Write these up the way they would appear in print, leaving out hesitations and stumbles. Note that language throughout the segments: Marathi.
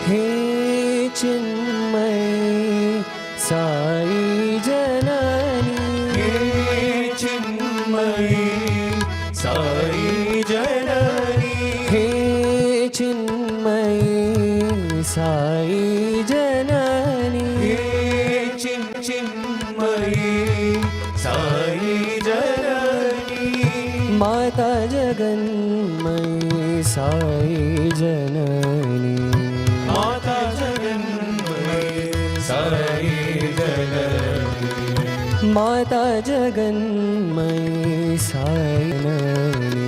हे चिन्मयी साई जननी, हे चिन्मयी साई जननी, हे चिन्मयी साई जननी, हे चिन्मयी साई जननी, माता जगन्मयी साई जननी, माता जगन्मयी साई जननी, माता जगन्मयी साई जननी,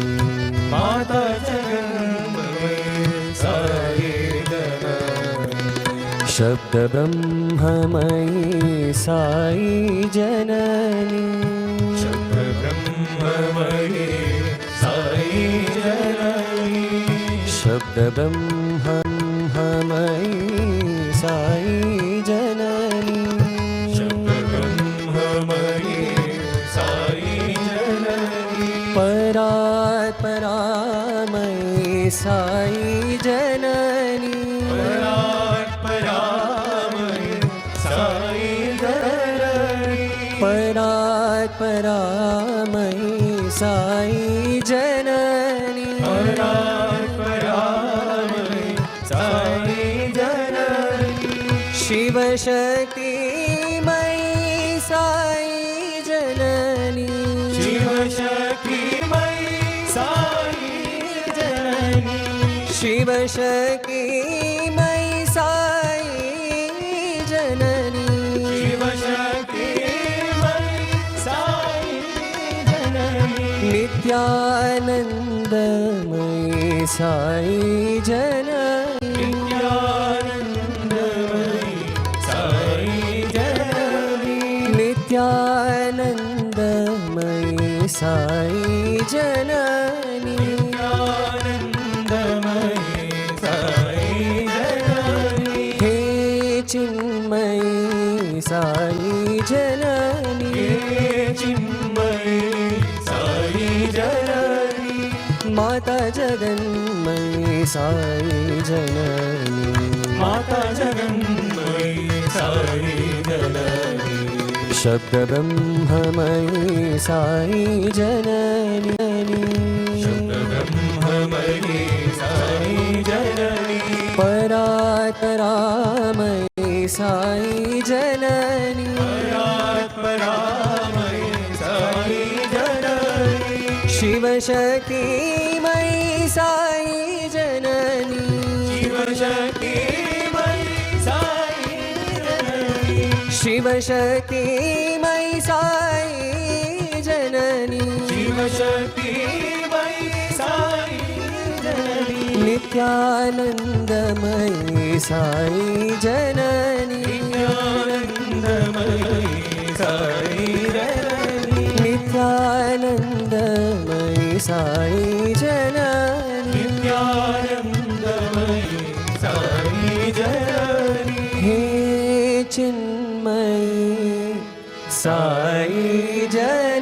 माता जगन्मयी साई जननी, शब्द ब्रह्ममयी साई जननी, शब्द ब्रह्ममयी साई जननी, शब्द ब्रह्ममयी साई जननी, शब्द ब्रह्ममयी साई जननी, परात्परामयी साई जननी, परात्परामयी साई जननी, परात्परामयी साई जननी, परात्परामयी साई जननी, शिवशक्तिमयी साई जननी, शिवशक्तिमयी साई जननी, शिवशक्तिमयी साई जननी, शिवशक्तिमयी साई जननी, नित्यानन्दमयी साई जननी, नित्यानन्दमयी साई जननी, नित्यानन्दमयी साई जननी, नित्यानन्दमयी साई जननी, हे चिन्मयी साई जननी, हे चिन्मयी साई जननी, माता जगन्मयी साई जननी, माता जगन्मयी साई जननी, शब्द ब्रह्ममयी साई जननी, शब्द ब्रह्ममयी साई जननी, परात्परामयी साई जननी, परात्परामयी साई जननी, शिवशक्तिमयी साई जननी, शिवशक्तिमयी साई जननी, शिवशक्तिमयी साई जननी, शिवशक्तिमयी साई जननी, नित्यानन्दमयी साई जननी, नित्यानन्दमयी साई जननी, नित्यानन्दमयी साई जननी, नित्यानन्दमयी साई जननी, हे चिन्मयी साई जननी।